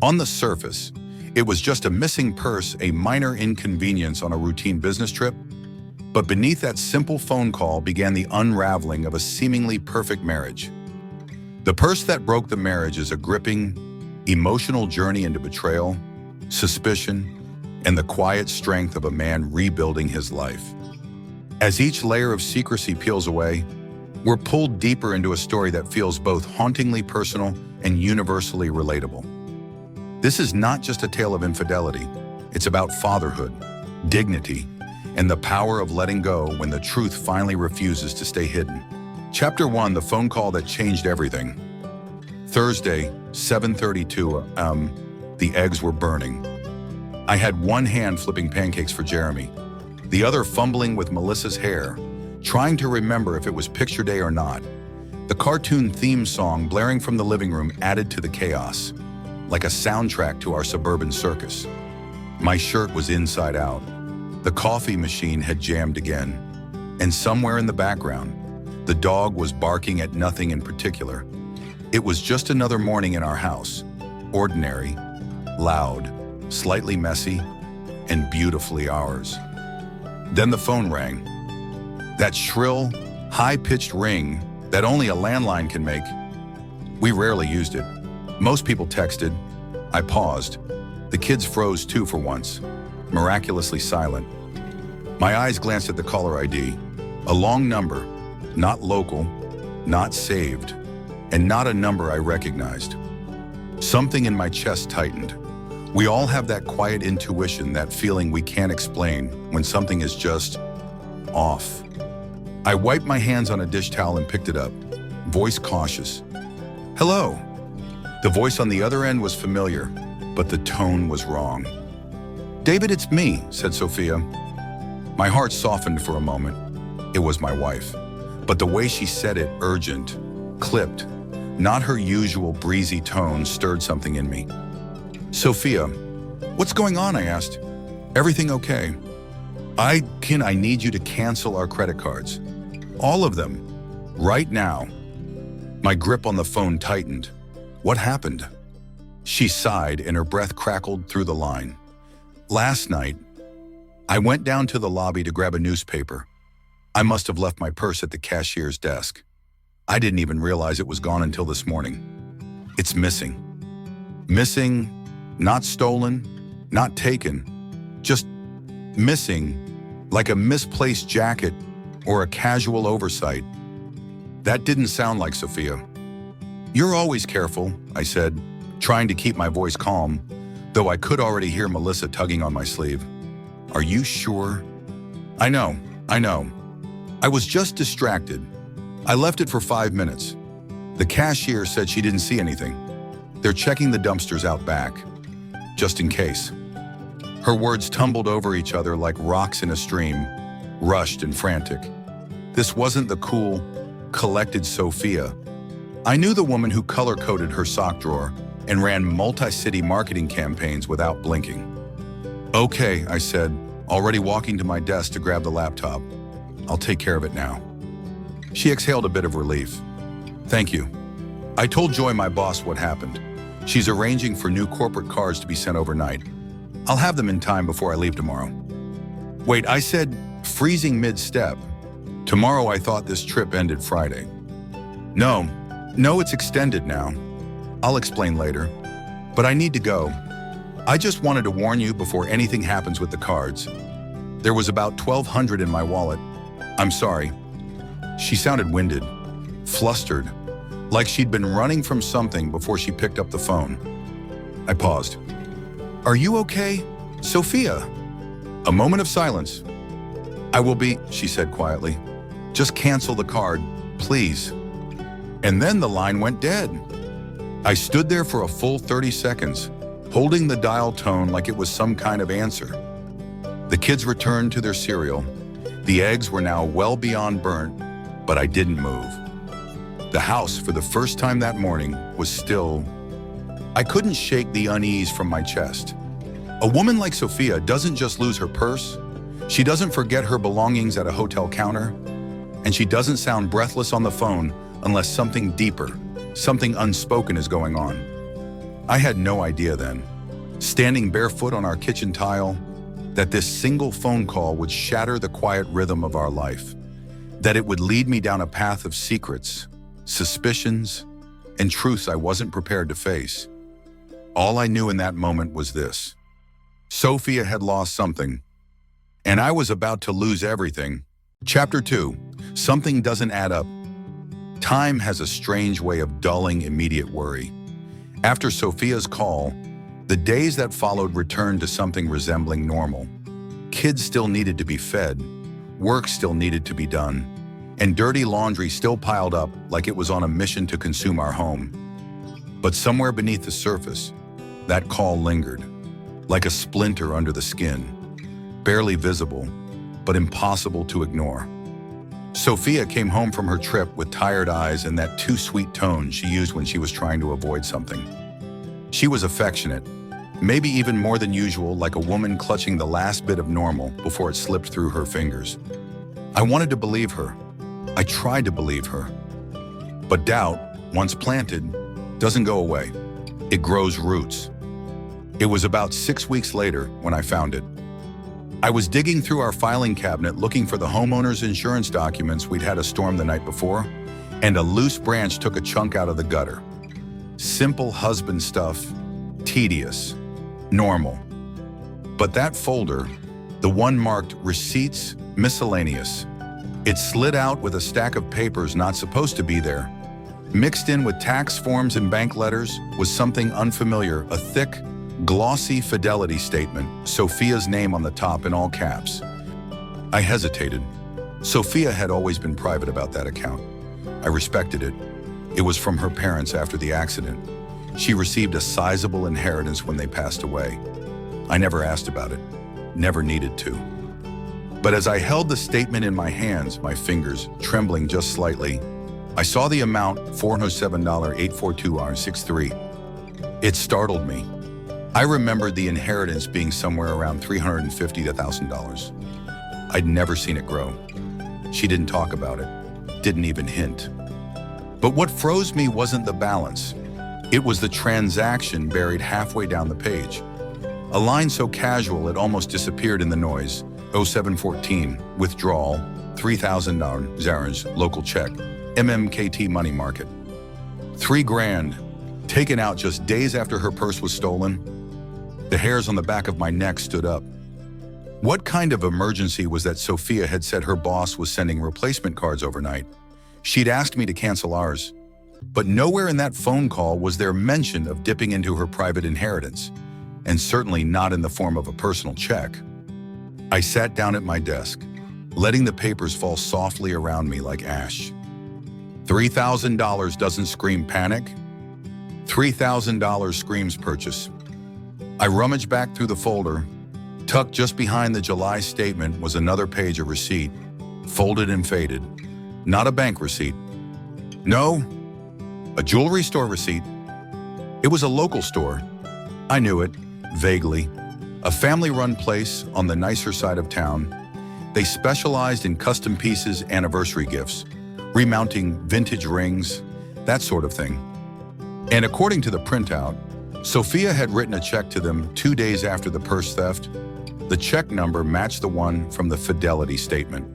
On the surface, it was just a missing purse, a minor inconvenience on a routine business trip. But beneath that simple phone call began the unraveling of a seemingly perfect marriage. The purse that broke the marriage is a gripping, emotional journey into betrayal, suspicion, and the quiet strength of a man rebuilding his life. As each layer of secrecy peels away, we're pulled deeper into a story that feels both hauntingly personal and universally relatable. This is not just a tale of infidelity. It's about fatherhood, dignity, and the power of letting go when the truth finally refuses to stay hidden. Chapter 1, the phone call that changed everything. Thursday, 7:32, the eggs were burning. I had one hand flipping pancakes for Jeremy, the other fumbling with Melissa's hair, trying to remember if it was picture day or not. The cartoon theme song blaring from the living room added to the chaos, like a soundtrack to our suburban circus. My shirt was inside out. The coffee machine had jammed again. And somewhere in the background, the dog was barking at nothing in particular. It was just another morning in our house. Ordinary, loud, slightly messy, and beautifully ours. Then the phone rang. That shrill, high-pitched ring that only a landline can make. We rarely used it. Most people texted. I paused. The kids froze too for once, miraculously silent. My eyes glanced at the caller ID. A long number, not local, not saved, and not a number I recognized. Something in my chest tightened. We all have that quiet intuition, that feeling we can't explain when something is just off. I wiped my hands on a dish towel and picked it up, voice cautious. Hello. The voice on the other end was familiar, but the tone was wrong. David, it's me, said Sophia. My heart softened for a moment. It was my wife. But the way she said it, urgent, clipped, not her usual breezy tone, stirred something in me. Sophia, what's going on? I asked. Everything okay? I need you to cancel our credit cards. All of them. Right now. My grip on the phone tightened. What happened? She sighed and her breath crackled through the line. Last night, I went down to the lobby to grab a newspaper. I must have left my purse at the cashier's desk. I didn't even realize it was gone until this morning. It's missing. Missing, not stolen, not taken, just missing, like a misplaced jacket or a casual oversight. That didn't sound like Sophia. You're always careful, I said, trying to keep my voice calm, though I could already hear Melissa tugging on my sleeve. Are you sure? I know. I was just distracted. I left it for 5 minutes. The cashier said she didn't see anything. They're checking the dumpsters out back, just in case. Her words tumbled over each other like rocks in a stream, rushed and frantic. This wasn't the cool, collected Sophia. I knew the woman who color-coded her sock drawer and ran multi-city marketing campaigns without blinking. Okay, I said, already walking to my desk to grab the laptop. I'll take care of it now. She exhaled a bit of relief. Thank you. I told Joy, my boss, what happened. She's arranging for new corporate cards to be sent overnight. I'll have them in time before I leave tomorrow. Wait, I said, freezing mid-step. Tomorrow I thought this trip ended Friday. No, it's extended now. I'll explain later. But I need to go. I just wanted to warn you before anything happens with the cards. There was about $1,200 in my wallet. I'm sorry. She sounded winded, flustered, like she'd been running from something before she picked up the phone. I paused. Are you okay, Sophia? A moment of silence. I will be, she said quietly. Just cancel the card, please. And then the line went dead. I stood there for a full 30 seconds, holding the dial tone like it was some kind of answer. The kids returned to their cereal. The eggs were now well beyond burnt, but I didn't move. The house, for the first time that morning, was still. I couldn't shake the unease from my chest. A woman like Sophia doesn't just lose her purse. She doesn't forget her belongings at a hotel counter. And she doesn't sound breathless on the phone unless something deeper, something unspoken is going on. I had no idea then, standing barefoot on our kitchen tile, that this single phone call would shatter the quiet rhythm of our life, that it would lead me down a path of secrets, suspicions, and truths I wasn't prepared to face. All I knew in that moment was this: Sophia had lost something, and I was about to lose everything. Chapter 2. Something doesn't add up. Time has a strange way of dulling immediate worry. After Sophia's call, the days that followed returned to something resembling normal. Kids still needed to be fed, work still needed to be done, and dirty laundry still piled up like it was on a mission to consume our home. But somewhere beneath the surface, that call lingered, like a splinter under the skin, barely visible, but impossible to ignore. Sophia came home from her trip with tired eyes and that too sweet tone she used when she was trying to avoid something. She was affectionate, maybe even more than usual, like a woman clutching the last bit of normal before it slipped through her fingers. I wanted to believe her. I tried to believe her. But doubt, once planted, doesn't go away. It grows roots. It was about 6 weeks later when I found it. I was digging through our filing cabinet looking for the homeowner's insurance documents. We'd had a storm the night before, and a loose branch took a chunk out of the gutter. Simple husband stuff, tedious, normal. But that folder, the one marked Receipts Miscellaneous, it slid out with a stack of papers not supposed to be there. Mixed in with tax forms and bank letters was something unfamiliar, a thick, glossy fidelity statement, Sophia's name on the top in all caps. I hesitated. Sophia had always been private about that account. I respected it. It was from her parents after the accident. She received a sizable inheritance when they passed away. I never asked about it, never needed to. But as I held the statement in my hands, my fingers trembling just slightly, I saw the amount, $407,842.63. It startled me. I remembered the inheritance being somewhere around $350,000 to $1,000. I'd never seen it grow. She didn't talk about it, didn't even hint. But what froze me wasn't the balance. It was the transaction buried halfway down the page. A line so casual it almost disappeared in the noise. 0714, withdrawal, $3,000, local check, MMKT money market. $3,000, taken out just days after her purse was stolen. The hairs on the back of my neck stood up. What kind of emergency was that Sophia had said her boss was sending replacement cards overnight? She'd asked me to cancel ours. But nowhere in that phone call was there mention of dipping into her private inheritance, and certainly not in the form of a personal check. I sat down at my desk, letting the papers fall softly around me like ash. $3,000 doesn't scream panic. $3,000 screams purchase. I rummaged back through the folder. Tucked just behind the July statement was another page of receipt, folded and faded. Not a bank receipt. No, a jewelry store receipt. It was a local store. I knew it, vaguely. A family-run place on the nicer side of town. They specialized in custom pieces, anniversary gifts, remounting vintage rings, that sort of thing. And according to the printout, Sophia had written a check to them 2 days after the purse theft. The check number matched the one from the fidelity statement.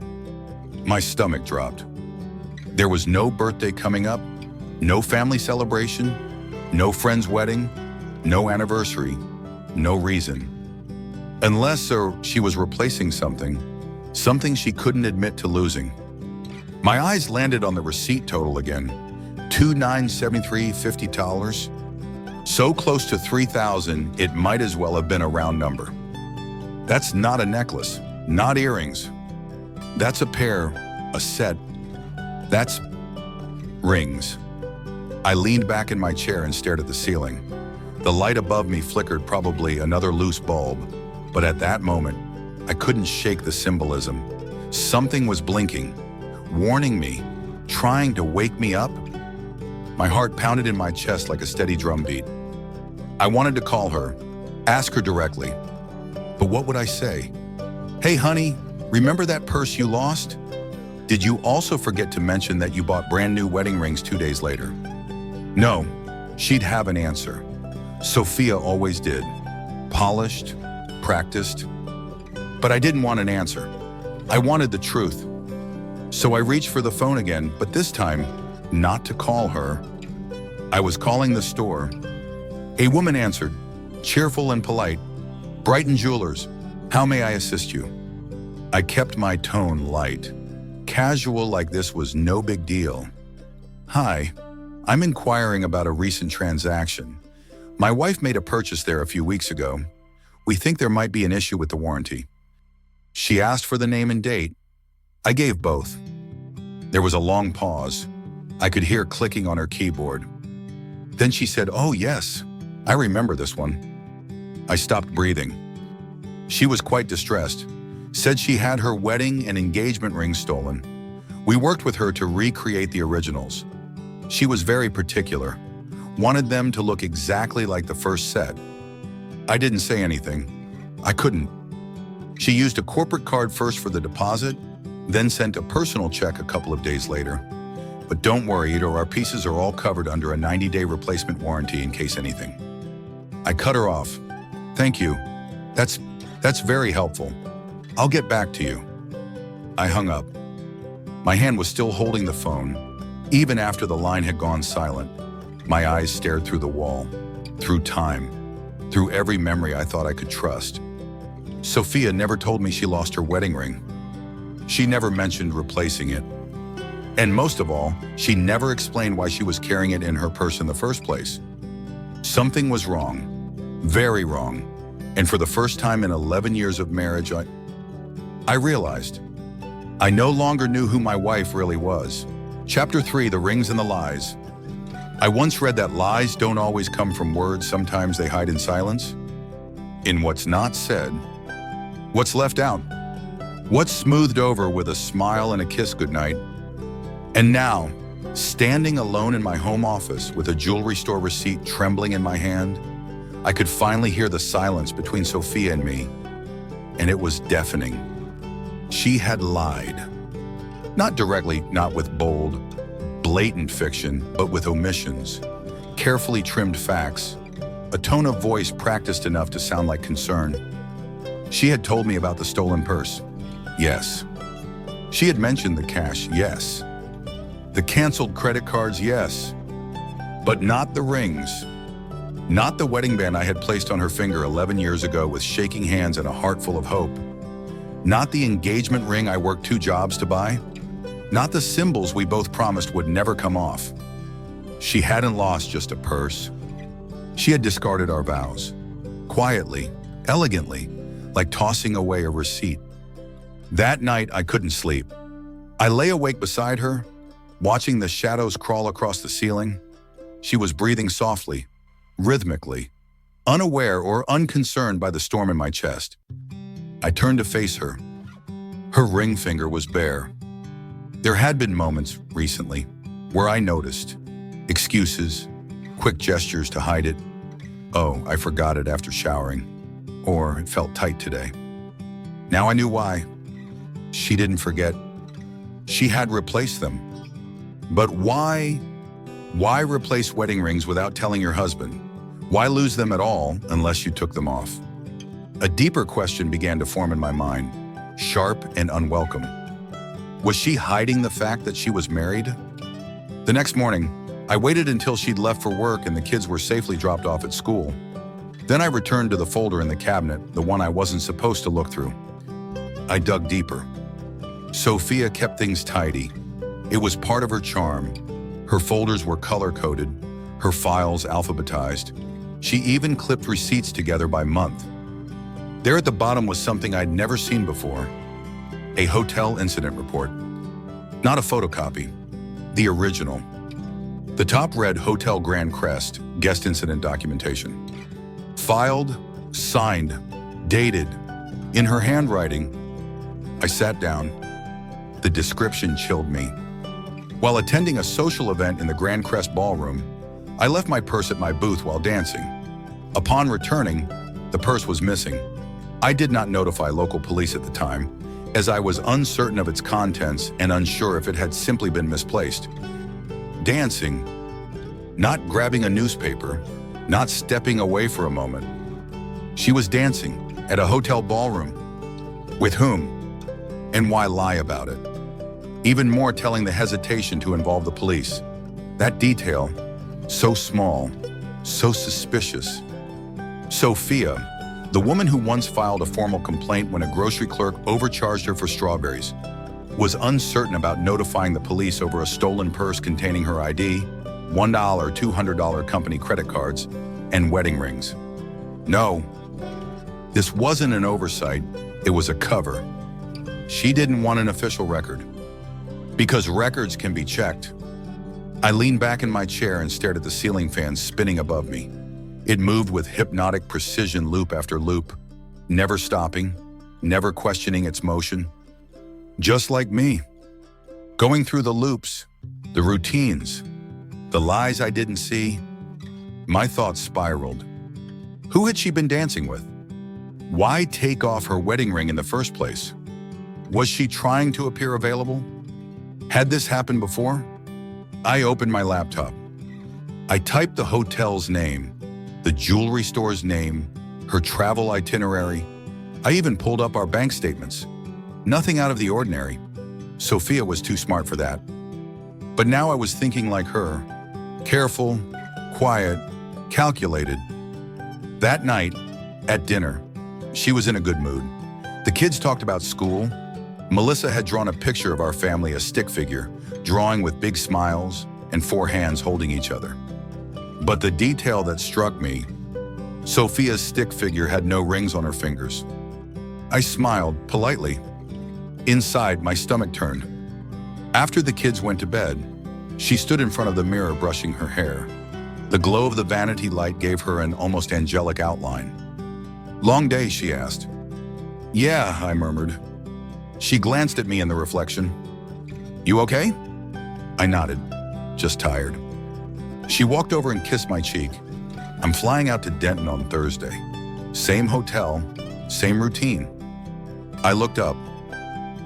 My stomach dropped. There was no birthday coming up, no family celebration, no friend's wedding, no anniversary, no reason. Unless she was replacing something she couldn't admit to losing. My eyes landed on the receipt total again, $2,973.50. So close to $3,000, it might as well have been a round number. That's not a necklace, not earrings. That's a pair, a set. That's rings. I leaned back in my chair and stared at the ceiling. The light above me flickered, probably another loose bulb, but at that moment, I couldn't shake the symbolism. Something was blinking, warning me, trying to wake me up. My heart pounded in my chest like a steady drumbeat. I wanted to call her, ask her directly. But what would I say? Hey, honey, remember that purse you lost? Did you also forget to mention that you bought brand new wedding rings 2 days later? No, she'd have an answer. Sophia always did. Polished, practiced. But I didn't want an answer. I wanted the truth. So I reached for the phone again, but this time, not to call her. I was calling the store. A woman answered, cheerful and polite. Brighton Jewelers, how may I assist you? I kept my tone light. Casual, like this was no big deal. Hi, I'm inquiring about a recent transaction. My wife made a purchase there a few weeks ago. We think there might be an issue with the warranty. She asked for the name and date. I gave both. There was a long pause. I could hear clicking on her keyboard. Then she said, oh yes, I remember this one. I stopped breathing. She was quite distressed. Said she had her wedding and engagement ring stolen. We worked with her to recreate the originals. She was very particular. Wanted them to look exactly like the first set. I didn't say anything. I couldn't. She used a corporate card first for the deposit, then sent a personal check a couple of days later. But don't worry, our pieces are all covered under a 90-day replacement warranty in case anything. I cut her off. Thank you. That's very helpful. I'll get back to you. I hung up. My hand was still holding the phone, even after the line had gone silent. My eyes stared through the wall, through time, through every memory I thought I could trust. Sophia never told me she lost her wedding ring. She never mentioned replacing it. And most of all, she never explained why she was carrying it in her purse in the first place. Something was wrong, very wrong. And for the first time in 11 years of marriage, I realized I no longer knew who my wife really was. Chapter 3, The Rings and the Lies. I once read that lies don't always come from words, sometimes they hide in silence. In what's not said, what's left out, what's smoothed over with a smile and a kiss goodnight. And now, standing alone in my home office with a jewelry store receipt trembling in my hand, I could finally hear the silence between Sophia and me, and it was deafening. She had lied. Not directly, not with bold, blatant fiction, but with omissions, carefully trimmed facts, a tone of voice practiced enough to sound like concern. She had told me about the stolen purse. Yes. She had mentioned the cash. Yes. The canceled credit cards. Yes. But not the rings. Not the wedding band I had placed on her finger 11 years ago with shaking hands and a heart full of hope. Not the engagement ring I worked 2 jobs to buy. Not the symbols we both promised would never come off. She hadn't lost just a purse. She had discarded our vows. Quietly, elegantly, like tossing away a receipt. That night, I couldn't sleep. I lay awake beside her, watching the shadows crawl across the ceiling. She was breathing softly, rhythmically, unaware or unconcerned by the storm in my chest. I turned to face her. Her ring finger was bare. There had been moments recently where I noticed excuses, quick gestures to hide it. Oh, I forgot it after showering, or it felt tight today. Now I knew why. She didn't forget. She had replaced them. But why? Why replace wedding rings without telling your husband? Why lose them at all unless you took them off? A deeper question began to form in my mind, sharp and unwelcome. Was she hiding the fact that she was married? The next morning, I waited until she'd left for work and the kids were safely dropped off at school. Then I returned to the folder in the cabinet, the one I wasn't supposed to look through. I dug deeper. Sophia kept things tidy. It was part of her charm. Her folders were color-coded, her files alphabetized. She even clipped receipts together by month. There at the bottom was something I'd never seen before. A hotel incident report. Not a photocopy, the original. The top read Hotel Grand Crest, guest incident documentation. Filed, signed, dated, in her handwriting. I sat down. The description chilled me. While attending a social event in the Grand Crest ballroom, I left my purse at my booth while dancing. Upon returning, the purse was missing. I did not notify local police at the time, as I was uncertain of its contents and unsure if it had simply been misplaced. Dancing, not grabbing a newspaper, not stepping away for a moment. She was dancing at a hotel ballroom. With whom? And why lie about it? Even more telling the hesitation to involve the police. That detail, so small, so suspicious. Sophia, the woman who once filed a formal complaint when a grocery clerk overcharged her for strawberries, was uncertain about notifying the police over a stolen purse containing her ID, $1, $200 company credit cards, and wedding rings. No, this wasn't an oversight, it was a cover. She didn't want an official record. Because records can be checked. I leaned back in my chair and stared at the ceiling fan spinning above me. It moved with hypnotic precision loop after loop, never stopping, never questioning its motion. Just like me. Going through the loops, the routines, the lies I didn't see, my thoughts spiraled. Who had she been dancing with? Why take off her wedding ring in the first place? Was she trying to appear available? Had this happened before? I opened my laptop. I typed the hotel's name, the jewelry store's name, her travel itinerary. I even pulled up our bank statements. Nothing out of the ordinary. Sophia was too smart for that. But now I was thinking like her, careful, quiet, calculated. That night, at dinner, she was in a good mood. The kids talked about school. Melissa had drawn a picture of our family, a stick figure, drawing with big smiles and 4 hands holding each other. But the detail that struck me, Sophia's stick figure had no rings on her fingers. I smiled politely. Inside, my stomach turned. After the kids went to bed, she stood in front of the mirror brushing her hair. The glow of the vanity light gave her an almost angelic outline. "Long day?" she asked. "Yeah," I murmured. She glanced at me in the reflection. "You okay?" I nodded, just tired. She walked over and kissed my cheek. "I'm flying out to Denton on Thursday. Same hotel, same routine." I looked up.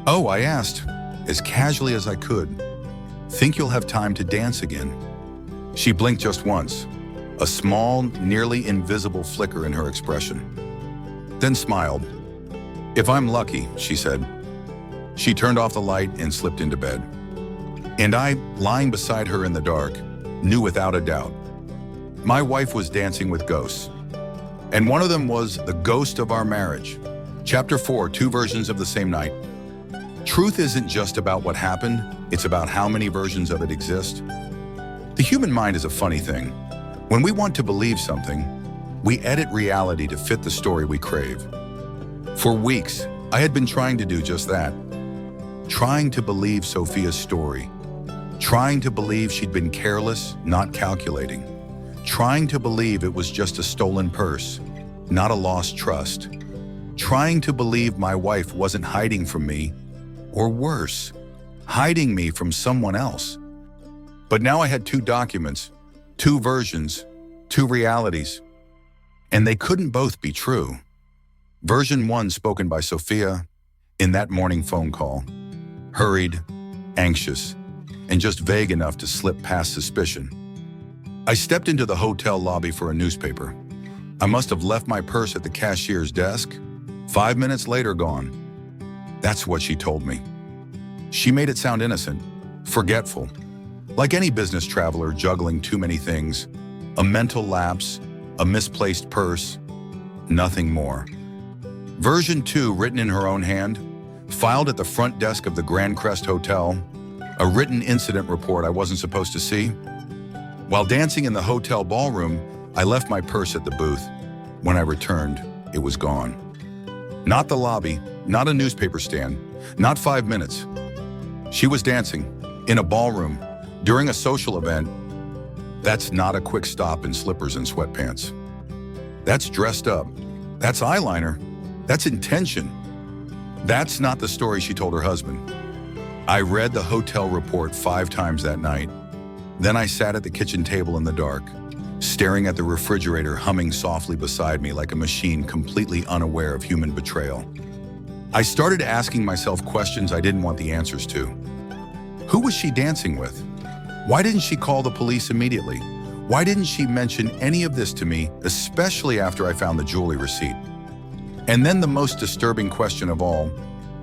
"Oh," I asked, as casually as I could. "Think you'll have time to dance again?" She blinked just once, a small, nearly invisible flicker in her expression. Then smiled. "If I'm lucky," she said. She turned off the light and slipped into bed. And I, lying beside her in the dark, knew without a doubt. My wife was dancing with ghosts. And one of them was the ghost of our marriage. Chapter 4, 2 versions of the same night. Truth isn't just about what happened, it's about how many versions of it exist. The human mind is a funny thing. When we want to believe something, we edit reality to fit the story we crave. For weeks, I had been trying to do just that. Trying to believe Sophia's story. Trying to believe she'd been careless, not calculating. Trying to believe it was just a stolen purse, not a lost trust. Trying to believe my wife wasn't hiding from me, or worse, hiding me from someone else. But now I had 2 documents, 2 versions, 2 realities, and they couldn't both be true. Version 1 spoken by Sophia in that morning phone call, hurried, anxious, and just vague enough to slip past suspicion. I stepped into the hotel lobby for a newspaper. I must have left my purse at the cashier's desk. 5 minutes later, gone. That's what she told me. She made it sound innocent, forgetful, like any business traveler juggling too many things, a mental lapse, a misplaced purse, nothing more. Version 2, written in her own hand, filed at the front desk of the Grand Crest Hotel, a written incident report I wasn't supposed to see. While dancing in the hotel ballroom, I left my purse at the booth. When I returned, it was gone. Not the lobby, not a newspaper stand, not 5 minutes. She was dancing, in a ballroom, during a social event. That's not a quick stop in slippers and sweatpants. That's dressed up. That's eyeliner. That's intention. That's not the story she told her husband. I read the hotel report 5 times that night. Then I sat at the kitchen table in the dark, staring at the refrigerator humming softly beside me like a machine completely unaware of human betrayal. I started asking myself questions I didn't want the answers to. Who was she dancing with? Why didn't she call the police immediately? Why didn't she mention any of this to me, especially after I found the jewelry receipt? And then the most disturbing question of all,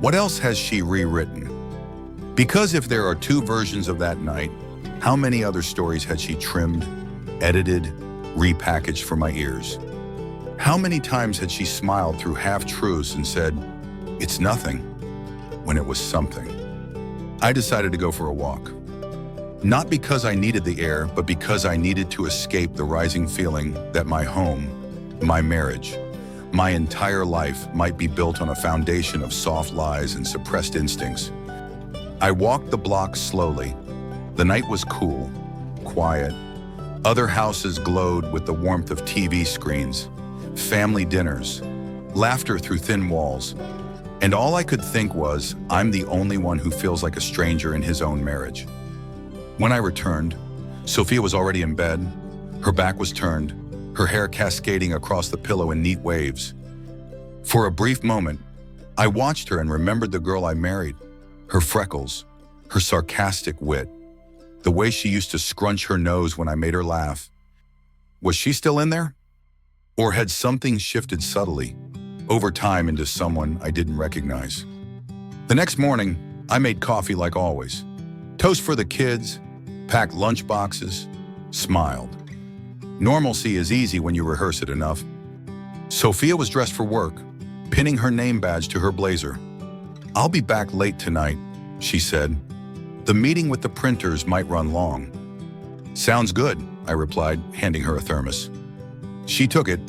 what else has she rewritten? Because if there are two versions of that night, how many other stories had she trimmed, edited, repackaged for my ears? How many times had she smiled through half-truths and said, "It's nothing," when it was something? I decided to go for a walk. Not because I needed the air, but because I needed to escape the rising feeling that my home, my marriage, my entire life might be built on a foundation of soft lies and suppressed instincts. I walked the block slowly. The night was cool, quiet. Other houses glowed with the warmth of TV screens, family dinners, laughter through thin walls. And all I could think was, I'm the only one who feels like a stranger in his own marriage. When I returned, Sophia was already in bed. Her back was turned, her hair cascading across the pillow in neat waves. For a brief moment, I watched her and remembered the girl I married, her freckles, her sarcastic wit, the way she used to scrunch her nose when I made her laugh. Was she still in there? Or had something shifted subtly, over time, into someone I didn't recognize? The next morning, I made coffee like always. Toast for the kids, packed lunch boxes, smiled. Normalcy is easy when you rehearse it enough. Sophia was dressed for work, pinning her name badge to her blazer. "I'll be back late tonight," she said. "The meeting with the printers might run long." "Sounds good," I replied, handing her a thermos. She took it,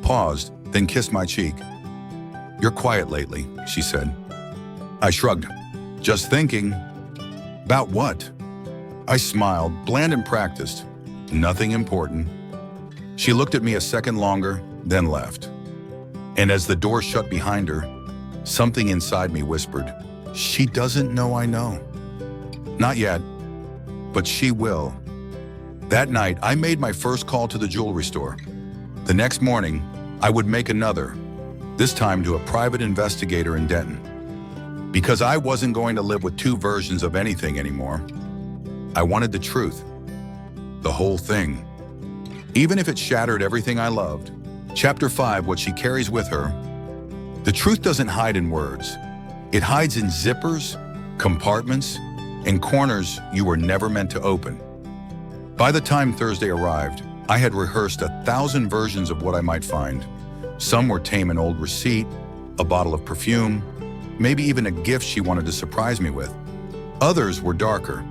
paused, then kissed my cheek. "You're quiet lately," she said. I shrugged. "Just thinking." "About what?" I smiled, bland and practiced. "Nothing important." She looked at me a second longer, then left. And as the door shut behind her, something inside me whispered, "She doesn't know I know." Not yet, but she will. That night, I made my first call to the jewelry store. The next morning, I would make another, this time to a private investigator in Denton. Because I wasn't going to live with two versions of anything anymore. I wanted the truth, the whole thing. Even if it shattered everything I loved. Chapter 5, what she carries with her. The truth doesn't hide in words. It hides in zippers, compartments, and corners you were never meant to open. By the time Thursday arrived, I had rehearsed 1,000 versions of what I might find. Some were tame, an old receipt, a bottle of perfume, maybe even a gift she wanted to surprise me with. Others were darker,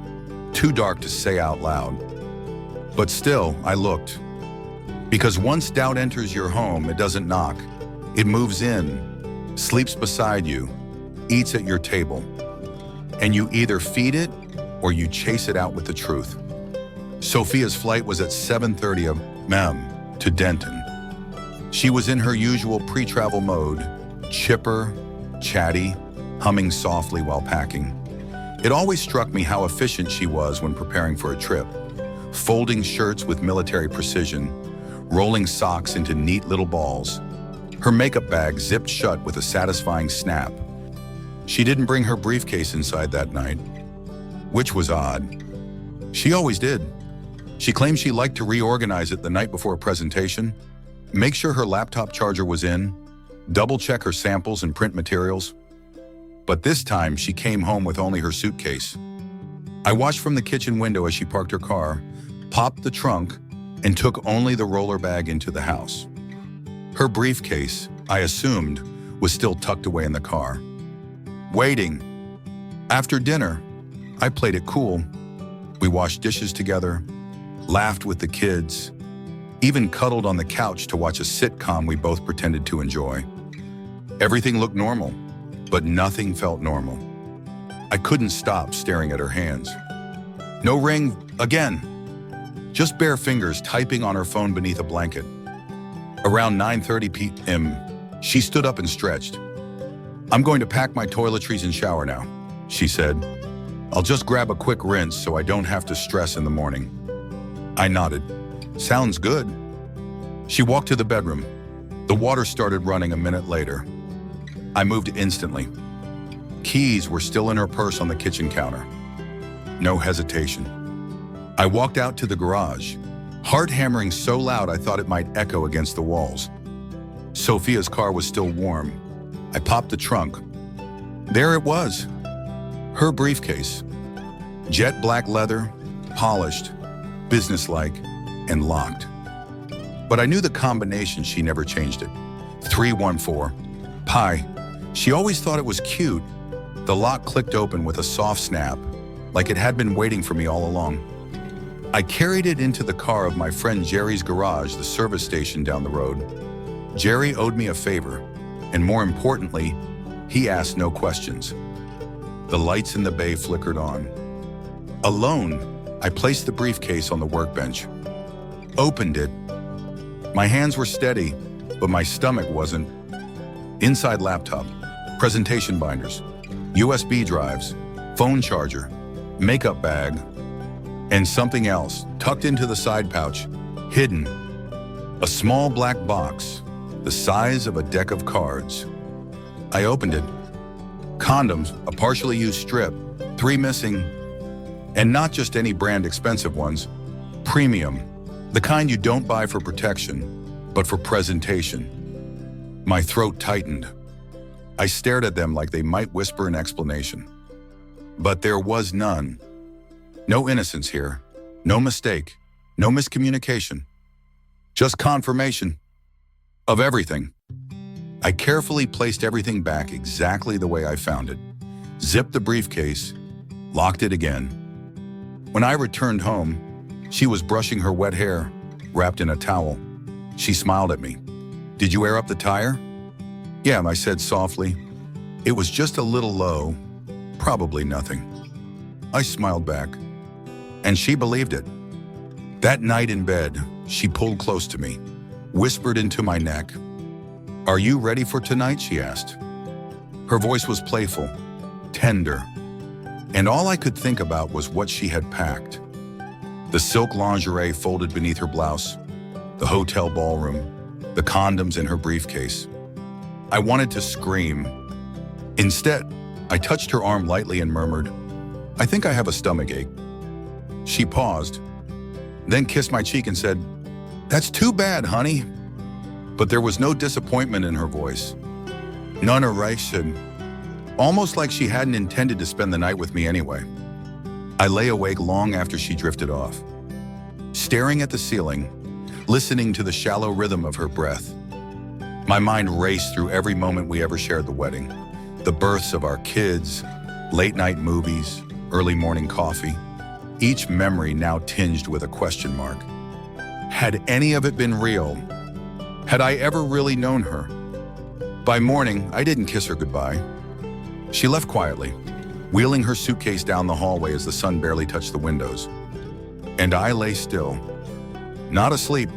too dark to say out loud. But still, I looked. Because once doubt enters your home, it doesn't knock. It moves in, sleeps beside you, eats at your table. And you either feed it or you chase it out with the truth. Sophia's flight was at 7:30 a.m. to Denton. She was in her usual pre-travel mode, chipper, chatty, humming softly while packing. It always struck me how efficient she was when preparing for a trip, folding shirts with military precision, rolling socks into neat little balls. Her makeup bag zipped shut with a satisfying snap. She didn't bring her briefcase inside that night, which was odd. She always did. She claimed she liked to reorganize it the night before a presentation, make sure her laptop charger was in, double-check her samples and print materials. But this time, she came home with only her suitcase. I watched from the kitchen window as she parked her car, popped the trunk, and took only the roller bag into the house. Her briefcase, I assumed, was still tucked away in the car. Waiting. After dinner, I played it cool. We washed dishes together, laughed with the kids, even cuddled on the couch to watch a sitcom we both pretended to enjoy. Everything looked normal, but nothing felt normal. I couldn't stop staring at her hands. No ring, again. Just bare fingers typing on her phone beneath a blanket. Around 9:30 p.m., she stood up and stretched. "I'm going to pack my toiletries and shower now," she said. "I'll just grab a quick rinse so I don't have to stress in the morning." I nodded. "Sounds good." She walked to the bedroom. The water started running a minute later. I moved instantly. Keys were still in her purse on the kitchen counter. No hesitation. I walked out to the garage, heart hammering so loud I thought it might echo against the walls. Sophia's car was still warm. I popped the trunk. There it was, her briefcase. Jet black leather, polished, businesslike, and locked. But I knew the combination, she never changed it. 314. Pi. She always thought it was cute. The lock clicked open with a soft snap, like it had been waiting for me all along. I carried it into the car of my friend Jerry's garage, the service station down the road. Jerry owed me a favor, and more importantly, he asked no questions. The lights in the bay flickered on. Alone, I placed the briefcase on the workbench, opened it. My hands were steady, but my stomach wasn't. Inside laptop, presentation binders, USB drives, phone charger, makeup bag, and something else tucked into the side pouch, hidden. A small black box, the size of a deck of cards. I opened it. Condoms, a partially used strip, 3 missing, and not just any brand expensive ones, premium, the kind you don't buy for protection, but for presentation. My throat tightened. I stared at them like they might whisper an explanation. But there was none. No innocence here, no mistake, no miscommunication. Just confirmation of everything. I carefully placed everything back exactly the way I found it, zipped the briefcase, locked it again. When I returned home, she was brushing her wet hair, wrapped in a towel. She smiled at me. "Did you air up the tire?" "Yeah," I said softly. "It was just a little low, probably nothing." I smiled back, and she believed it. That night in bed, she pulled close to me, whispered into my neck. "Are you ready for tonight?" she asked. Her voice was playful, tender, and all I could think about was what she had packed. The silk lingerie folded beneath her blouse, the hotel ballroom, the condoms in her briefcase. I wanted to scream. Instead, I touched her arm lightly and murmured, "I think I have a stomachache." She paused, then kissed my cheek and said, "That's too bad, honey." But there was no disappointment in her voice. None erased, almost like she hadn't intended to spend the night with me anyway. I lay awake long after she drifted off, staring at the ceiling, listening to the shallow rhythm of her breath. My mind raced through every moment we ever shared the wedding, the births of our kids, late-night movies, early morning coffee, each memory now tinged with a question mark. Had any of it been real? Had I ever really known her? By morning, I didn't kiss her goodbye. She left quietly, wheeling her suitcase down the hallway as the sun barely touched the windows. And I lay still, not asleep,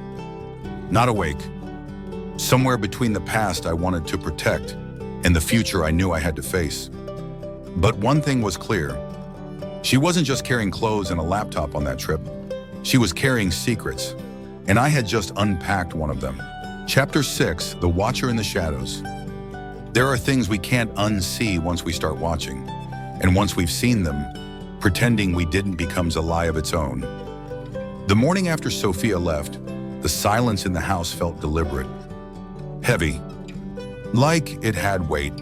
not awake. Somewhere between the past I wanted to protect and the future I knew I had to face. But one thing was clear. She wasn't just carrying clothes and a laptop on that trip. She was carrying secrets, and I had just unpacked one of them. Chapter 6, The Watcher in the Shadows. There are things we can't unsee once we start watching, and once we've seen them, pretending we didn't becomes a lie of its own. The morning after Sophia left, the silence in the house felt deliberate, heavy, like it had weight.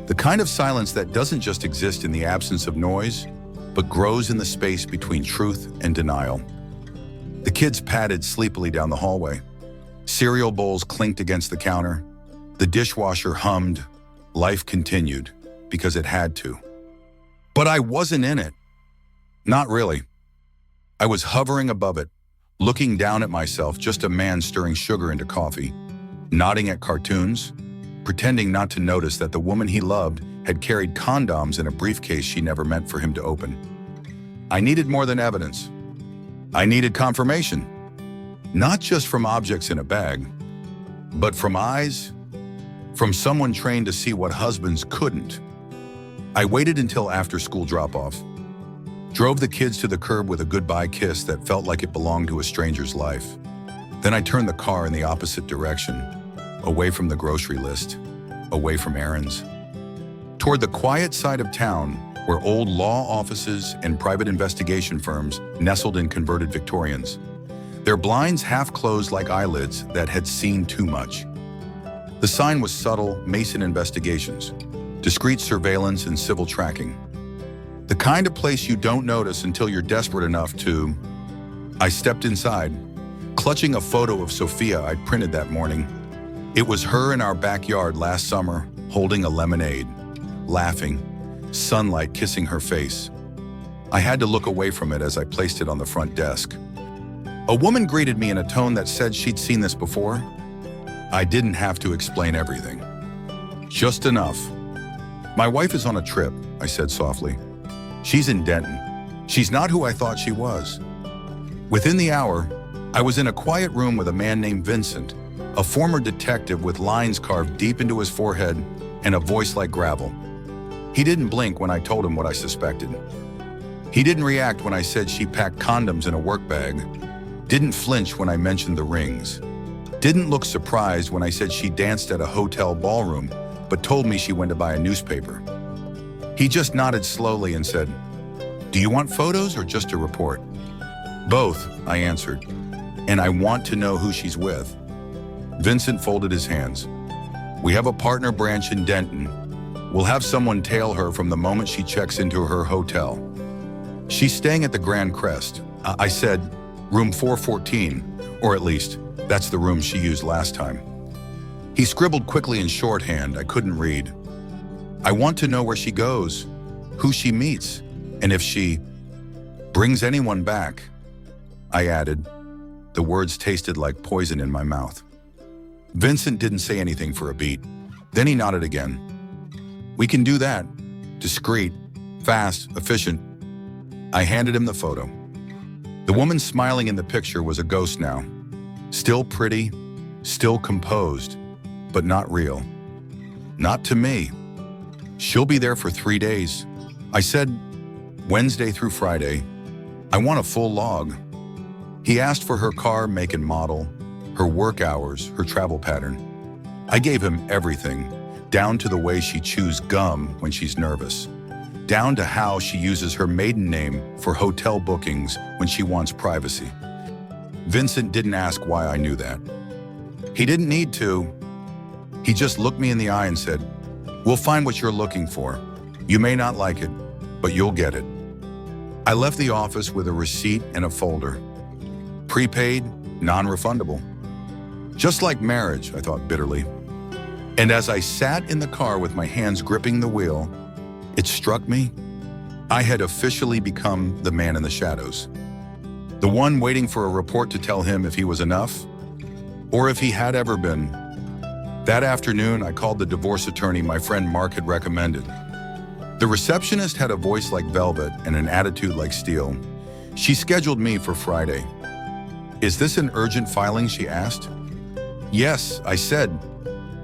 The kind of silence that doesn't just exist in the absence of noise, but grows in the space between truth and denial. The kids padded sleepily down the hallway. Cereal bowls clinked against the counter. The dishwasher hummed. Life continued, because it had to. But I wasn't in it. Not really. I was hovering above it, looking down at myself, just a man stirring sugar into coffee, nodding at cartoons, pretending not to notice that the woman he loved had carried condoms in a briefcase she never meant for him to open. I needed more than evidence. I needed confirmation. Not just from objects in a bag, but from eyes, from someone trained to see what husbands couldn't. I waited until after school drop-off, drove the kids to the curb with a goodbye kiss that felt like it belonged to a stranger's life. Then I turned the car in the opposite direction, away from the grocery list, away from errands, toward the quiet side of town where old law offices and private investigation firms nestled in converted Victorians. their blinds half closed like eyelids that had seen too much. The sign was subtle: Mason Investigations, discreet surveillance and civil tracking. The kind of place you don't notice until you're desperate enough to. I stepped inside, clutching a photo of Sophia I'd printed that morning. It was her in our backyard last summer, holding a lemonade, laughing, sunlight kissing her face. I had to look away from it as I placed it on the front desk. A woman greeted me in a tone that said she'd seen this before. I didn't have to explain everything. Just enough. My wife is on a trip, I said softly. She's in Denton. She's not who I thought she was. Within the hour, I was in a quiet room with a man named Vincent, a former detective with lines carved deep into his forehead and a voice like gravel. He didn't blink when I told him what I suspected. He didn't react when I said she packed condoms in a work bag, didn't flinch when I mentioned the rings, didn't look surprised when I said she danced at a hotel ballroom, but told me she went to buy a newspaper. He just nodded slowly and said, "Do you want photos or just a report?" "Both," I answered, "and I want to know who she's with." Vincent folded his hands. "We have a partner branch in Denton. We'll have someone tail her from the moment she checks into her hotel. She's staying at the Grand Crest." I said, "Room 414, or at least, that's the room she used last time." He scribbled quickly in shorthand I couldn't read. "I want to know where she goes, who she meets, and if she brings anyone back." I added. The words tasted like poison in my mouth. Vincent didn't say anything for a beat. Then he nodded again. "We can do that. Discreet, fast, efficient." I handed him the photo. The woman smiling in the picture was a ghost now. Still pretty, still composed, but not real. Not to me. "She'll be there for 3 days." I said, "Wednesday through Friday. I want a full log." He asked for her car, make and model, her work hours, her travel pattern. I gave him everything, down to the way she chews gum when she's nervous, down to how she uses her maiden name for hotel bookings when she wants privacy. Vincent didn't ask why I knew that. He didn't need to. He just looked me in the eye and said, "We'll find what you're looking for. You may not like it, but you'll get it." I left the office with a receipt and a folder. Prepaid, non-refundable. Just like marriage, I thought bitterly. And as I sat in the car with my hands gripping the wheel, it struck me. I had officially become the man in the shadows. The one waiting for a report to tell him if he was enough, or if he had ever been. That afternoon, I called the divorce attorney my friend Mark had recommended. The receptionist had a voice like velvet and an attitude like steel. She scheduled me for Friday. "Is this an urgent filing?" she asked. "Yes," I said,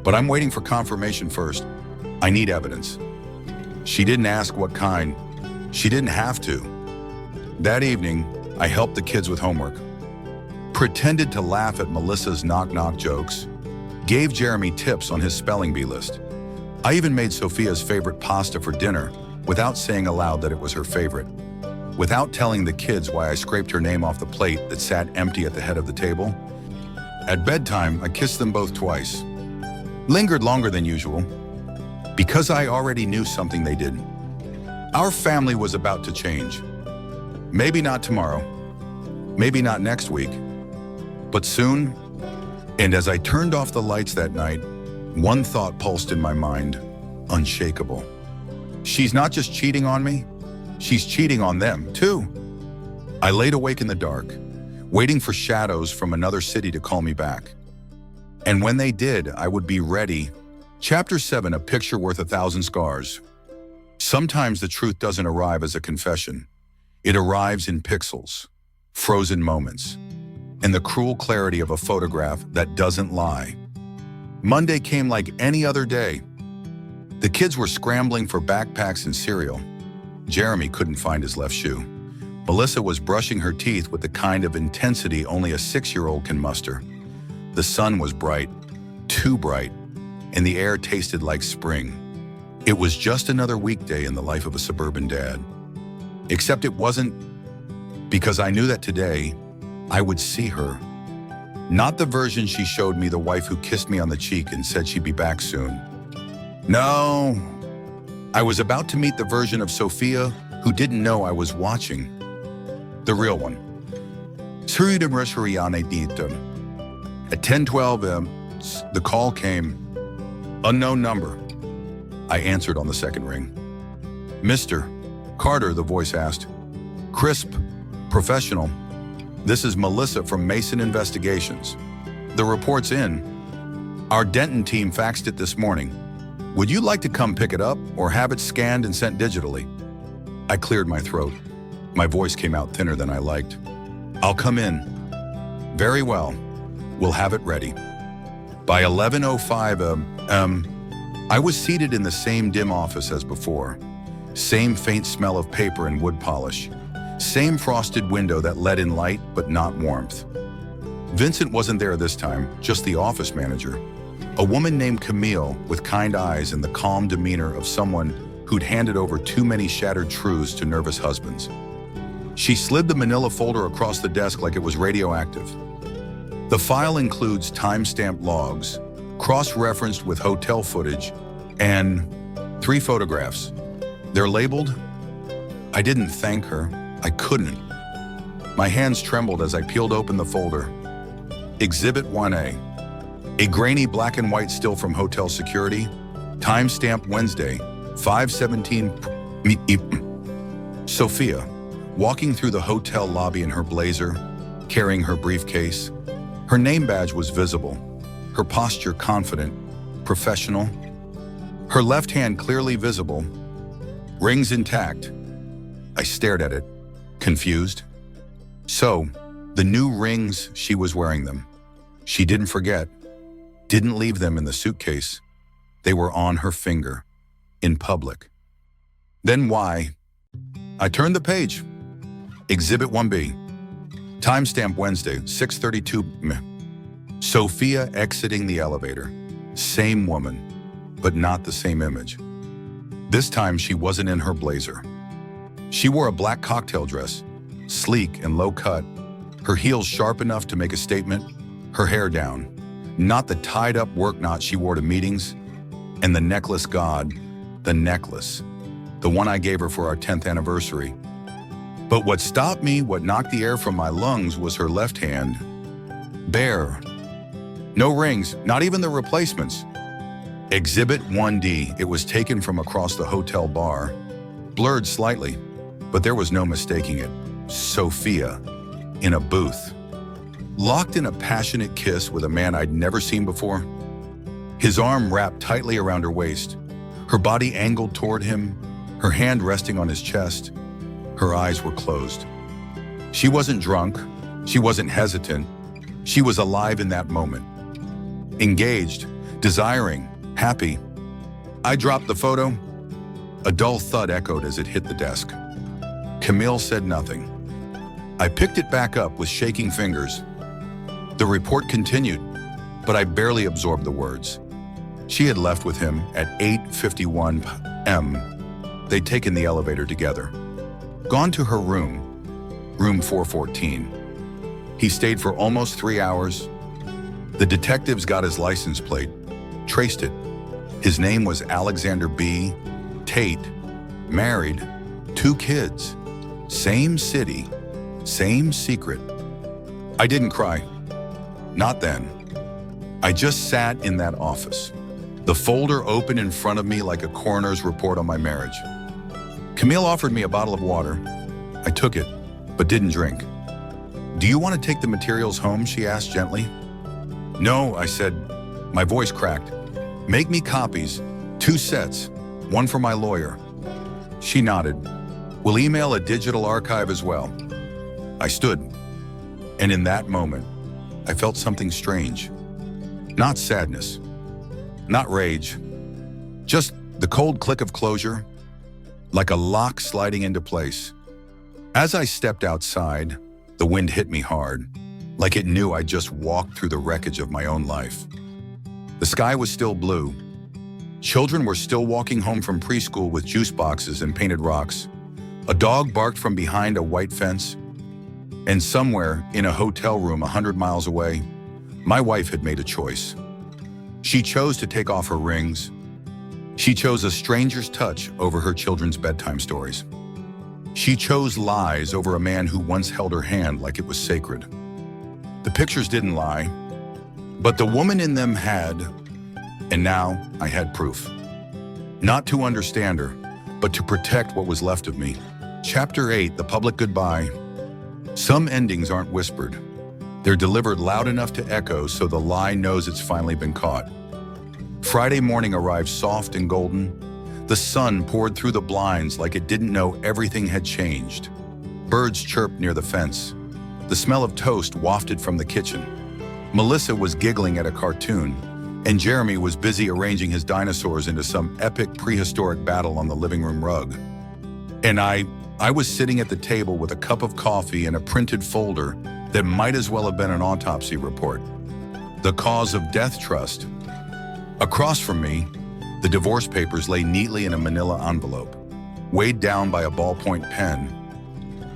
"but I'm waiting for confirmation first. I need evidence." She didn't ask what kind. She didn't have to. That evening, I helped the kids with homework, pretended to laugh at Melissa's knock-knock jokes, gave Jeremy tips on his spelling bee list. I even made Sophia's favorite pasta for dinner without saying aloud that it was her favorite, without telling the kids why I scraped her name off the plate that sat empty at the head of the table. At bedtime, I kissed them both twice. Lingered longer than usual, because I already knew something they didn't. Our family was about to change. Maybe not tomorrow, maybe not next week, but soon. And as I turned off the lights that night, one thought pulsed in my mind, unshakable. She's not just cheating on me, she's cheating on them too. I laid awake in the dark, waiting for shadows from another city to call me back. And when they did, I would be ready. Chapter 7, A Picture Worth 1,000 Scars. Sometimes the truth doesn't arrive as a confession. It arrives in pixels, frozen moments, and the cruel clarity of a photograph that doesn't lie. Monday came like any other day. The kids were scrambling for backpacks and cereal. Jeremy couldn't find his left shoe. Melissa was brushing her teeth with the kind of intensity only a 6-year-old can muster. The sun was bright, too bright, and the air tasted like spring. It was just another weekday in the life of a suburban dad. Except it wasn't, because I knew that today, I would see her. Not the version she showed me, the wife who kissed me on the cheek and said she'd be back soon. No, I was about to meet the version of Sophia who didn't know I was watching. The real one. At 10:12 a.m., the call came. Unknown number. I answered on the second ring. Mr. Carter, the voice asked. Crisp, professional. This is Melissa from Mason Investigations. The report's in. Our Denton team faxed it this morning. Would you like to come pick it up or have it scanned and sent digitally? I cleared my throat. My voice came out thinner than I liked. I'll come in. Very well. We'll have it ready. By 11:05 I was seated in the same dim office as before. Same faint smell of paper and wood polish. Same frosted window that let in light but not warmth. Vincent wasn't there this time, just the office manager. A woman named Camille with kind eyes and the calm demeanor of someone who'd handed over too many shattered truths to nervous husbands. She slid the manila folder across the desk like it was radioactive. The file includes time-stamped logs, cross-referenced with hotel footage, and 3 photographs. They're labeled. I didn't thank her. I couldn't. My hands trembled as I peeled open the folder. Exhibit 1A. A grainy black and white still from hotel security. Time-stamped Wednesday, 5:17 Sophia, walking through the hotel lobby in her blazer, carrying her briefcase. Her name badge was visible, her posture confident, professional. Her left hand clearly visible, rings intact. I stared at it, confused. So, the new rings, she was wearing them. She didn't forget, didn't leave them in the suitcase. They were on her finger, in public. Then why? I turned the page. Exhibit 1B. Timestamp Wednesday, 6:32 Sophia exiting the elevator. Same woman, but not the same image. This time she wasn't in her blazer. She wore a black cocktail dress, sleek and low cut, her heels sharp enough to make a statement, her hair down, not the tied-up work knot she wore to meetings, and the necklace, God, the necklace, the one I gave her for our 10th anniversary. But what stopped me, what knocked the air from my lungs, was her left hand. Bare. No rings, not even the replacements. Exhibit 1D, it was taken from across the hotel bar. Blurred slightly, but there was no mistaking it. Sophia, in a booth. Locked in a passionate kiss with a man I'd never seen before. His arm wrapped tightly around her waist, her body angled toward him, her hand resting on his chest. Her eyes were closed. She wasn't drunk, she wasn't hesitant, she was alive in that moment. Engaged, desiring, happy. I dropped the photo. A dull thud echoed as it hit the desk. Camille said nothing. I picked it back up with shaking fingers. The report continued, but I barely absorbed the words. She had left with him at 8:51 p.m. They'd taken the elevator together. Gone to her room, room 414. He stayed for almost 3 hours. The detectives got his license plate, traced it. His name was Alexander B. Tate, married, 2 kids, same city, same secret. I didn't cry. Not then. I just sat in that office, the folder open in front of me like a coroner's report on my marriage. Camille offered me a bottle of water. I took it, but didn't drink. Do you want to take the materials home? She asked gently. No, I said, my voice cracked. Make me copies, 2 sets, one for my lawyer. She nodded. We'll email a digital archive as well. I stood, and in that moment, I felt something strange. Not sadness, not rage, just the cold click of closure, like a lock sliding into place. As I stepped outside, the wind hit me hard, like it knew I just walked through the wreckage of my own life. The sky was still blue. Children were still walking home from preschool with juice boxes and painted rocks. A dog barked from behind a white fence. And somewhere in a hotel room 100 miles away, my wife had made a choice. She chose to take off her rings. She chose a stranger's touch over her children's bedtime stories. She chose lies over a man who once held her hand like it was sacred. The pictures didn't lie, but the woman in them had, and now I had proof. Not to understand her, but to protect what was left of me. Chapter 8, The Public Goodbye. Some endings aren't whispered. They're delivered loud enough to echo so the lie knows it's finally been caught. Friday morning arrived soft and golden. The sun poured through the blinds like it didn't know everything had changed. Birds chirped near the fence. The smell of toast wafted from the kitchen. Melissa was giggling at a cartoon, and Jeremy was busy arranging his dinosaurs into some epic prehistoric battle on the living room rug. And I was sitting at the table with a cup of coffee and a printed folder that might as well have been an autopsy report. The cause of death trust. Across from me, the divorce papers lay neatly in a manila envelope, weighed down by a ballpoint pen.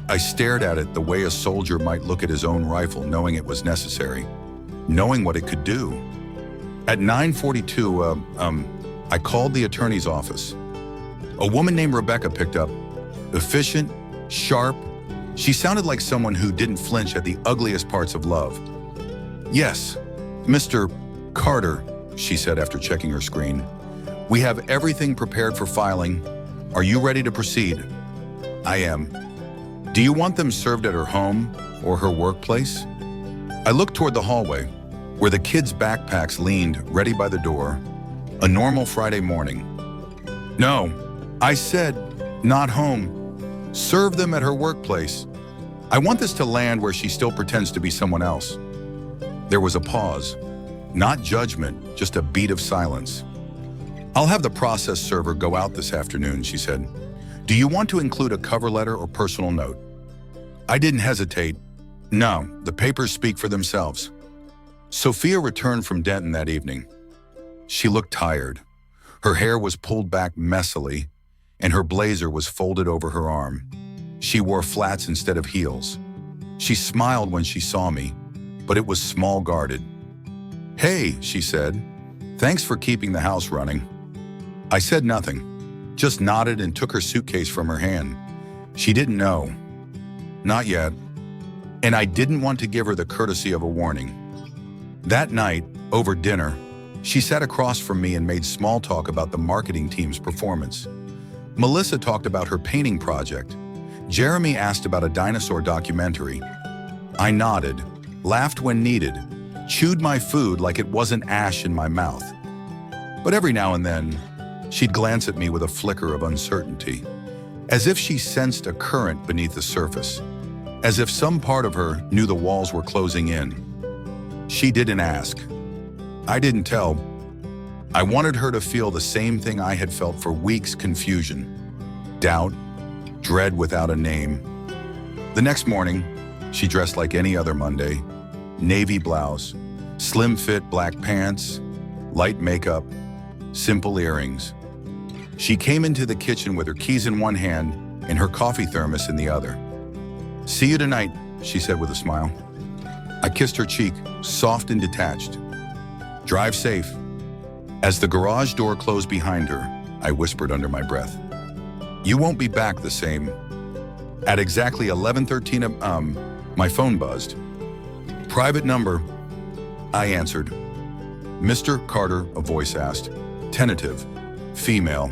I stared at it the way a soldier might look at his own rifle, knowing it was necessary, knowing what it could do. At 9:42, I called the attorney's office. A woman named Rebecca picked up. Efficient, sharp. She sounded like someone who didn't flinch at the ugliest parts of love. "Yes, Mr. Carter," she said after checking her screen. "We have everything prepared for filing. Are you ready to proceed?" "I am." "Do you want them served at her home or her workplace?" I looked toward the hallway, where the kids' backpacks leaned ready by the door. A normal Friday morning. "No," I said, "not home. Serve them at her workplace. I want this to land where she still pretends to be someone else." There was a pause. Not judgment, just a beat of silence. "I'll have the process server go out this afternoon," she said. "Do you want to include a cover letter or personal note?" I didn't hesitate. No, the papers speak for themselves. Sophia returned from Denton that evening. She looked tired. Her hair was pulled back messily, and her blazer was folded over her arm. She wore flats instead of heels. She smiled when she saw me, but it was small-guarded. "Hey," she said, "thanks for keeping the house running." I said nothing, just nodded and took her suitcase from her hand. She didn't know. Not yet. And I didn't want to give her the courtesy of a warning. That night, over dinner, she sat across from me and made small talk about the marketing team's performance. Melissa talked about her painting project. Jeremy asked about a dinosaur documentary. I nodded, laughed when needed, chewed my food like it wasn't ash in my mouth. But every now and then, she'd glance at me with a flicker of uncertainty, as if she sensed a current beneath the surface, as if some part of her knew the walls were closing in. She didn't ask. I didn't tell. I wanted her to feel the same thing I had felt for weeks: confusion, doubt, dread without a name. The next morning, she dressed like any other Monday. Navy blouse, slim fit black pants, light makeup, simple earrings. She came into the kitchen with her keys in one hand and her coffee thermos in the other. "See you tonight," she said with a smile. I kissed her cheek, soft and detached. "Drive safe." As the garage door closed behind her, I whispered under my breath, "You won't be back the same." At exactly 11:13, my phone buzzed. "Private number," I answered. "Mr. Carter," a voice asked. Tentative, female,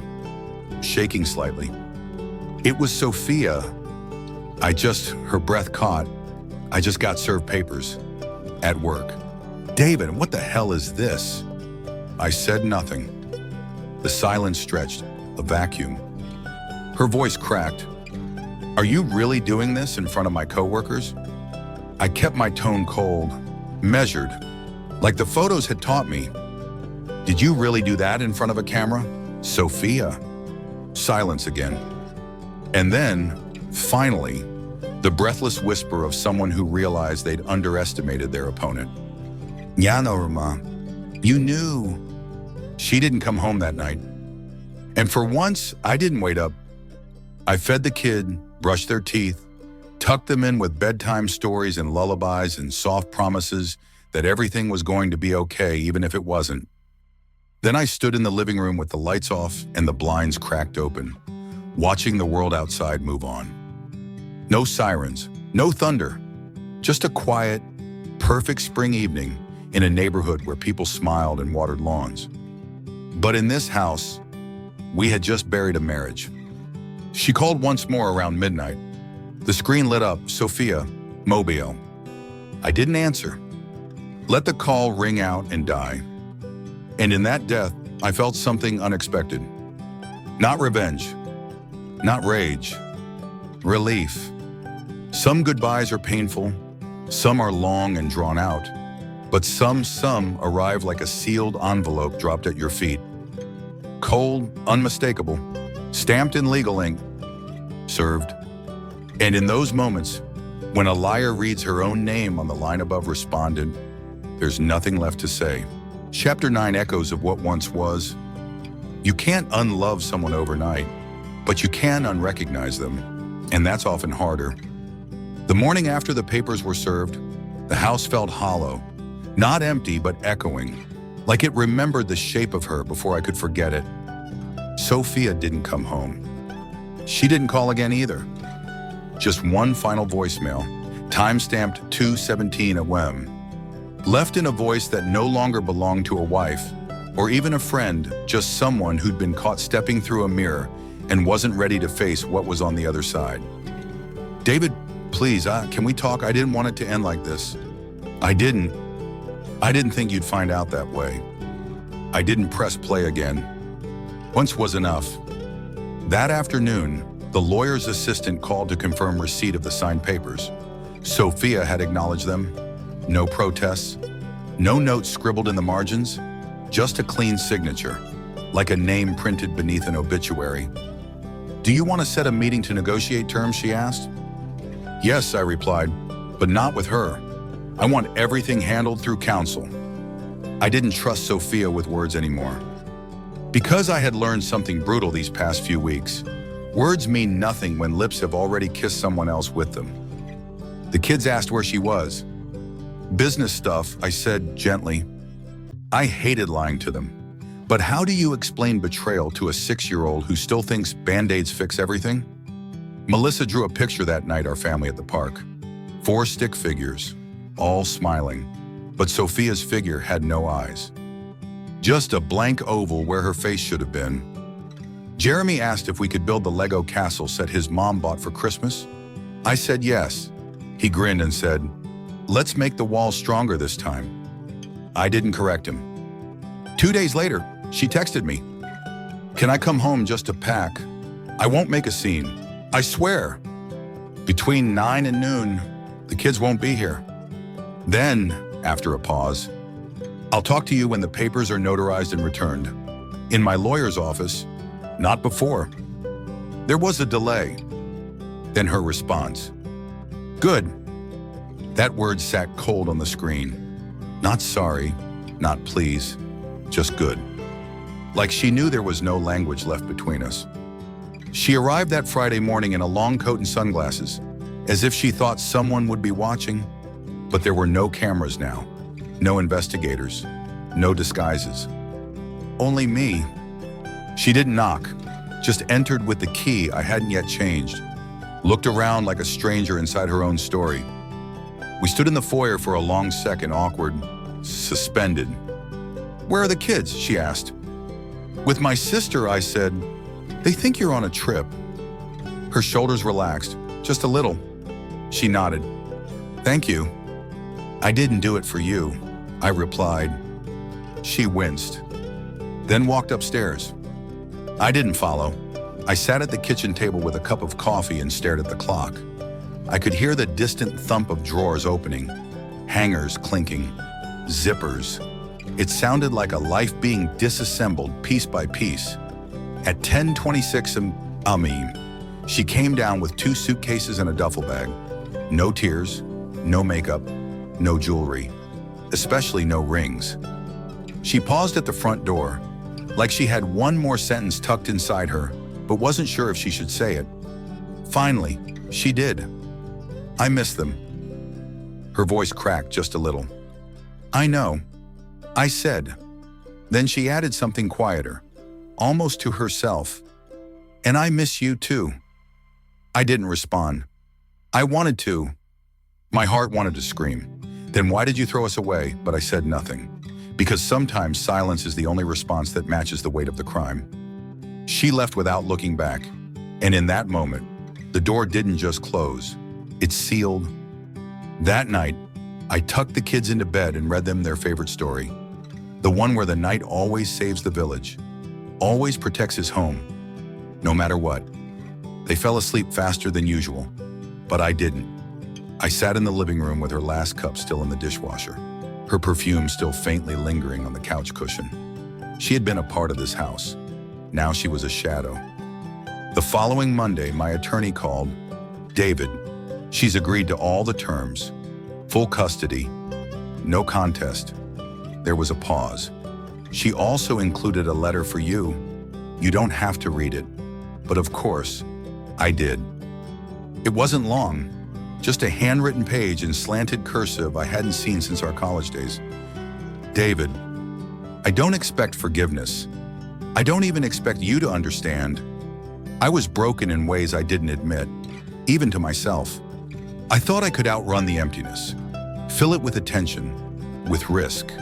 shaking slightly. It was Sophia. Her breath caught. "I just got served papers. At work." "David, what the hell is this?" I said nothing. The silence stretched, a vacuum. Her voice cracked. "Are you really doing this in front of my coworkers?" I kept my tone cold, measured, like the photos had taught me. "Did you really do that in front of a camera, Sophia?" Silence again. And then, finally, the breathless whisper of someone who realized they'd underestimated their opponent. "Ya no, Rama. You knew." She didn't come home that night. And for once, I didn't wait up. I fed the kid, brushed their teeth, tucked them in with bedtime stories and lullabies and soft promises that everything was going to be okay even if it wasn't. Then I stood in the living room with the lights off and the blinds cracked open, watching the world outside move on. No sirens, no thunder, just a quiet, perfect spring evening in a neighborhood where people smiled and watered lawns. But in this house, we had just buried a marriage. She called once more around midnight. The screen lit up, Sophia, Mobile. I didn't answer. Let the call ring out and die. And in that death, I felt something unexpected. Not revenge, not rage, relief. Some goodbyes are painful, some are long and drawn out, but some arrive like a sealed envelope dropped at your feet. Cold, unmistakable, stamped in legal ink, served. And in those moments, when a liar reads her own name on the line above respondent, there's nothing left to say. Chapter 9 echoes of what once was. You can't unlove someone overnight, but you can unrecognize them, and that's often harder. The morning after the papers were served, the house felt hollow, not empty but echoing, like it remembered the shape of her before I could forget it. Sophia didn't come home. She didn't call again either. Just one final voicemail, time-stamped 2:17 a.m., left in a voice that no longer belonged to a wife or even a friend, just someone who'd been caught stepping through a mirror and wasn't ready to face what was on the other side. David, please, can we talk? I didn't want it to end like this. I didn't think you'd find out that way. I didn't press play again. Once was enough. That afternoon, the lawyer's assistant called to confirm receipt of the signed papers. Sophia had acknowledged them. No protests, no notes scribbled in the margins, just a clean signature, like a name printed beneath an obituary. Do you want to set a meeting to negotiate terms, she asked. Yes, I replied, but not with her. I want everything handled through counsel. I didn't trust Sophia with words anymore. Because I had learned something brutal these past few weeks, words mean nothing when lips have already kissed someone else with them. The kids asked where she was. Business stuff, I said gently. I hated lying to them. But how do you explain betrayal to a 6-year-old who still thinks Band-Aids fix everything? Melissa drew a picture that night, our family at the park. 4 stick figures, all smiling. But Sophia's figure had no eyes. Just a blank oval where her face should have been. Jeremy asked if we could build the Lego castle set his mom bought for Christmas. I said yes. He grinned and said, let's make the walls stronger this time. I didn't correct him. 2 days later, she texted me. Can I come home just to pack? I won't make a scene. I swear. Between 9 and noon, the kids won't be here. Then, after a pause, I'll talk to you when the papers are notarized and returned. In my lawyer's office, not before. There was a delay. Then her response. Good. That word sat cold on the screen. Not sorry, not please, just good. Like she knew there was no language left between us. She arrived that Friday morning in a long coat and sunglasses, as if she thought someone would be watching. But there were no cameras now, no investigators, no disguises. Only me. She didn't knock, just entered with the key I hadn't yet changed, looked around like a stranger inside her own story. We stood in the foyer for a long second, awkward, suspended. Where are the kids? She asked. With my sister, I said, they think you're on a trip. Her shoulders relaxed, just a little. She nodded. Thank you. I didn't do it for you, I replied. She winced, then walked upstairs. I didn't follow. I sat at the kitchen table with a cup of coffee and stared at the clock. I could hear the distant thump of drawers opening, hangers clinking, zippers. It sounded like a life being disassembled piece by piece. At 10:26 a.m., she came down with 2 suitcases and a duffel bag. No tears, no makeup, no jewelry, especially no rings. She paused at the front door, like she had one more sentence tucked inside her, but wasn't sure if she should say it. Finally, she did. I miss them. Her voice cracked just a little. I know, I said. Then she added something quieter, almost to herself. And I miss you too. I didn't respond. I wanted to. My heart wanted to scream. Then why did you throw us away? But I said nothing. Because sometimes silence is the only response that matches the weight of the crime. She left without looking back. And in that moment, the door didn't just close. It sealed. That night, I tucked the kids into bed and read them their favorite story. The one where the knight always saves the village, always protects his home, no matter what. They fell asleep faster than usual, but I didn't. I sat in the living room with her last cup still in the dishwasher, her perfume still faintly lingering on the couch cushion. She had been a part of this house. Now she was a shadow. The following Monday, my attorney called. David, she's agreed to all the terms. Full custody, no contest. There was a pause. She also included a letter for you. You don't have to read it, but of course, I did. It wasn't long, just a handwritten page in slanted cursive I hadn't seen since our college days. David, I don't expect forgiveness. I don't even expect you to understand. I was broken in ways I didn't admit, even to myself. I thought I could outrun the emptiness, fill it with attention, with risk,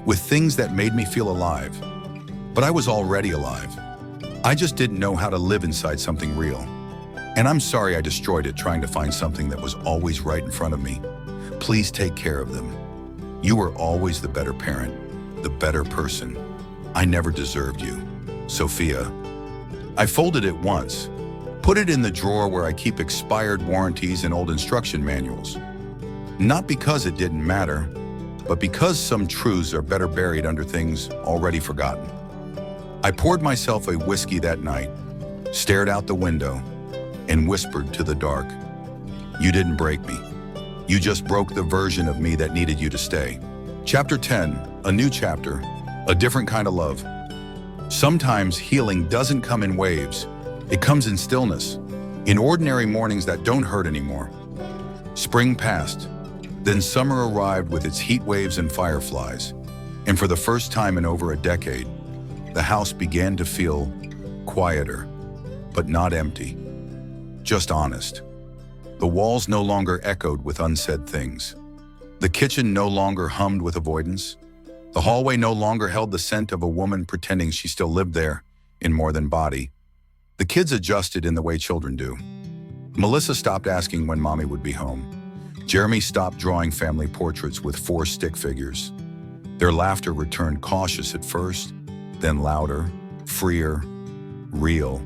with things that made me feel alive. But I was already alive. I just didn't know how to live inside something real. And I'm sorry I destroyed it trying to find something that was always right in front of me. Please take care of them. You were always the better parent, the better person. I never deserved you. Sophia. I folded it once, put it in the drawer where I keep expired warranties and old instruction manuals. Not because it didn't matter, but because some truths are better buried under things already forgotten. I poured myself a whiskey that night, stared out the window, and whispered to the dark, you didn't break me. You just broke the version of me that needed you to stay. Chapter 10, a new chapter, a different kind of love. Sometimes healing doesn't come in waves. It comes in stillness, in ordinary mornings that don't hurt anymore. Spring passed, then summer arrived with its heat waves and fireflies. And for the first time in over a decade, the house began to feel quieter, but not empty. Just honest. The walls no longer echoed with unsaid things. The kitchen no longer hummed with avoidance. The hallway no longer held the scent of a woman pretending she still lived there, in more than body. The kids adjusted in the way children do. Melissa stopped asking when mommy would be home. Jeremy stopped drawing family portraits with 4 stick figures. Their laughter returned cautious at first, then louder, freer, real.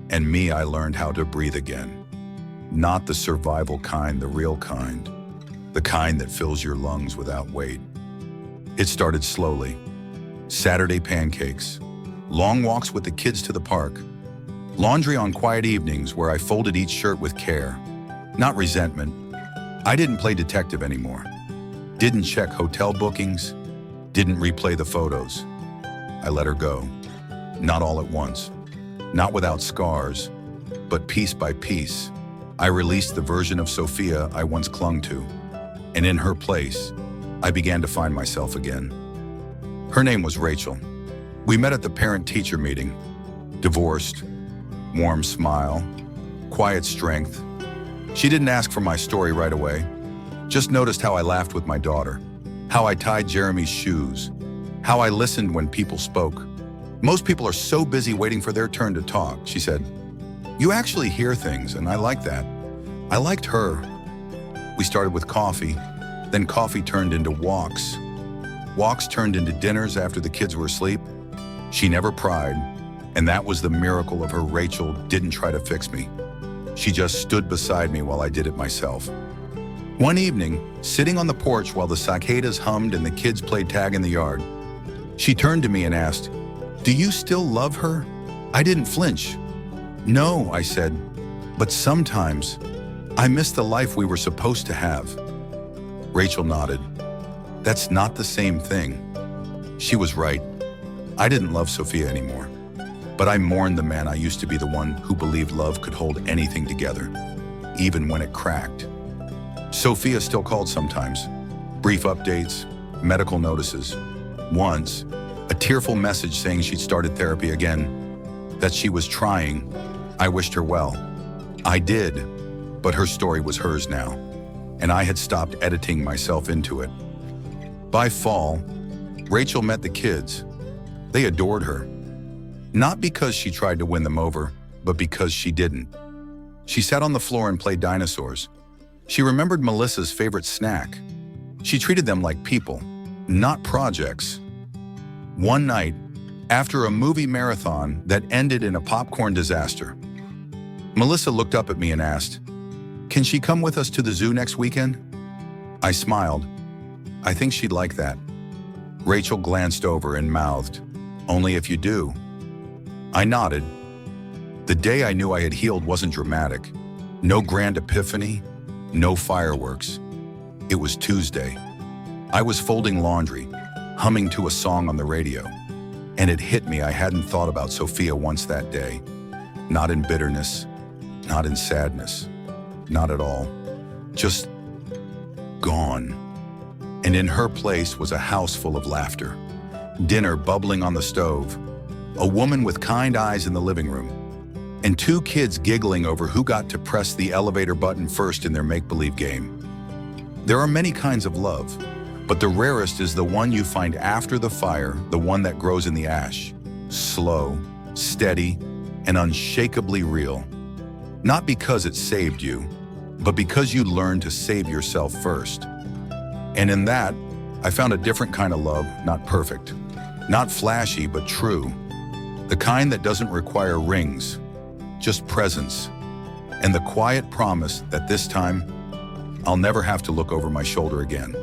And me, I learned how to breathe again. Not the survival kind, the real kind. The kind that fills your lungs without weight. It started slowly. Saturday pancakes, long walks with the kids to the park, laundry on quiet evenings where I folded each shirt with care, not resentment. I didn't play detective anymore. Didn't check hotel bookings, didn't replay the photos. I let her go. Not all at once, not without scars, but piece by piece. I released the version of Sophia I once clung to, and in her place, I began to find myself again. Her name was Rachel. We met at the parent-teacher meeting. Divorced, warm smile, quiet strength. She didn't ask for my story right away, just noticed how I laughed with my daughter, how I tied Jeremy's shoes, how I listened when people spoke. Most people are so busy waiting for their turn to talk, she said. You actually hear things, and I like that. I liked her. We started with coffee, then coffee turned into walks. Walks turned into dinners after the kids were asleep. She never pried, and that was the miracle of her. Rachel didn't try to fix me. She just stood beside me while I did it myself. One evening, sitting on the porch while the cicadas hummed and the kids played tag in the yard, she turned to me and asked, "Do you still love her?" I didn't flinch. "No," I said, "but sometimes I miss the life we were supposed to have." Rachel nodded. That's not the same thing. She was right. I didn't love Sophia anymore, but I mourned the man I used to be, the one who believed love could hold anything together, even when it cracked. Sophia still called sometimes. Brief updates, medical notices. Once, a tearful message saying she'd started therapy again, that she was trying. I wished her well. I did, but her story was hers now, and I had stopped editing myself into it. By fall, Rachel met the kids. They adored her. Not because she tried to win them over, but because she didn't. She sat on the floor and played dinosaurs. She remembered Melissa's favorite snack. She treated them like people, not projects. One night, after a movie marathon that ended in a popcorn disaster, Melissa looked up at me and asked, "Can she come with us to the zoo next weekend?" I smiled. I think she'd like that. Rachel glanced over and mouthed, "Only if you do." I nodded. The day I knew I had healed wasn't dramatic. No grand epiphany, no fireworks. It was Tuesday. I was folding laundry, humming to a song on the radio, and it hit me I hadn't thought about Sophia once that day. Not in bitterness, not in sadness, not at all. Just gone. And in her place was a house full of laughter, dinner bubbling on the stove, a woman with kind eyes in the living room, and two kids giggling over who got to press the elevator button first in their make-believe game. There are many kinds of love, but the rarest is the one you find after the fire, the one that grows in the ash. Slow, steady, and unshakably real. Not because it saved you, but because you learned to save yourself first. And in that, I found a different kind of love, not perfect, not flashy, but true. The kind that doesn't require rings, just presence, and the quiet promise that this time, I'll never have to look over my shoulder again.